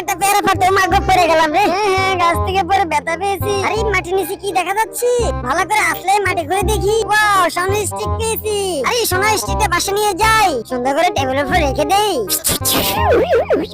একটা পেয়ারা ফাটে মাগো পড়ে গেলাম রে। হ্যাঁ গাছ থেকে পড়ে ব্যথা পেয়েছি। আরে মাটি নিচে কি দেখা যাচ্ছে? ভালো করে আসলে মাটি করে দেখি। ওয়াও সোনার স্টিক পেয়েছি। আরে সোনার স্টিকটা বাসা নিয়ে যাই, সুন্দর করে টেবিলের উপর রেখে দেই।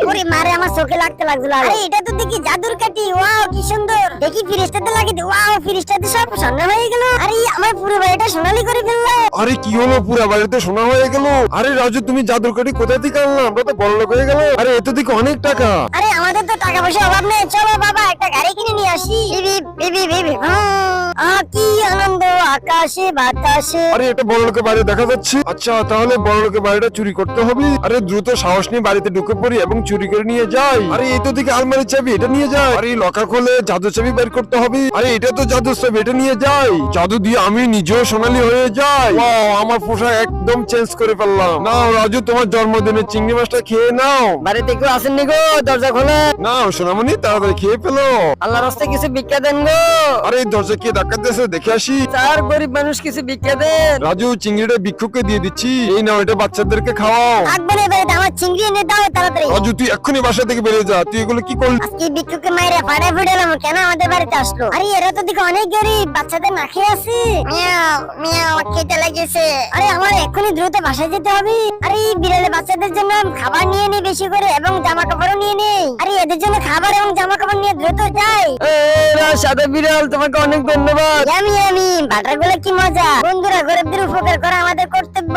ওরে মারে আমার চোখে লাগতে লাগছিল। আরে এটা তো দেখি জাদুর কাঠি। ওয়াও কি সুন্দর, দেখি ফ্রিজটাতে লাগিয়ে দিই। ওয়াও ফ্রিজটাতে সব সোনা হয়ে গেল। আরে আমার পুরো বাড়িটা সোনালি করে ফেললো। আরে কি হলো, পুরা বাড়িতে সোনা হয়ে গেল? আরে রাজু তুমি জাদুর কাঠি কোথা থেকে আনলাম? আমরা তো বড়লোক হয়ে গেল। আরে এত দিকে অনেক টাকা। আরে আমাদের তো টাকা পয়সার অভাব নেই, চলো বাবা একটা গাড়ি কিনে নিয়ে আসি। কি আনন্দ আকাশে বাতাসে। আরে এটা বড়লোকের বাড়ি দেখা যাচ্ছে। আচ্ছা তাহলে বড়লোকের বাড়িটা চুরি করতে হবে। আরে দ্রুত সাহস নিয়ে বাড়িতে ঢুকে পড়ি এবং চুরি করে নিয়ে যাই। আরে এই তো দিকে আলমারির চাবি, এটা নিয়ে যাই। আরে লকার খুলে জাদু চাবি বের করতে হবে। আরে এটা তো জাদু চাবি, এটা নিয়ে যাই। জাদু দিয়ে আমি নিজেও সোনালী হয়ে যাই। ওয়াও আমার পোশাক একদম চেঞ্জ করে ফেললাম। নাও রাজু তোমার জন্মদিনের চিংড়ি মাছটা খেয়ে নাও। বাড়িতে কেউ আসেননি গো, দরজা খোলে। নাও সোনামণি তাড়াতাড়ি খেয়ে ফেলো। আল্লাহর রাস্তায় কিছু ভিক্ষা দেন গো। আরে এই দরজা কে ধাক্কা দিয়েছে দেখে আসি। চার গরিব মানুষ কিছু ভিক্ষা দেন। রাজু চিংড়িটা ভিক্ষুককে দিয়ে দিচ্ছি। এই নাও এটা বাচ্চাদেরকে খাওয়াও। থাকবে না বাড়িতে, আমার চিংড়ি এনে দাও তাড়াতাড়ি। রাজু তুই এক্ষুনি বাসা থেকে বেরিয়ে যা। তুই এগুলো কি করলি? আজকে বিক্ষুকে মাইরে ফাড়ে ফুটালাম, কেন আমাদের বাড়িতে আসলো? আরে এরা তো দেখো অনেক গরিব, বাচ্চাদের না খেয়ে আছে। মিয়াও মিয়াও খেতে লেগেছে। আরে আমার এক্ষুনি দ্রুত বাসায় যেতে হবে। আরে এই বিড়ালে বাচ্চাদের জন্য খাবার নিয়ে নি বেশি করে এবং জামা কাপড়ও নিয়ে নেই। আরে এদের জন্য খাবার এবং জামা কাপড় নিয়ে দ্রুত যাই। সাদা বিড়াল তোমাকে অনেক ধন্যবাদ। আমি বাটার গুলো কি মজা। বন্ধুরা গরিবদের উপকার করা আমাদের কর্তব্য।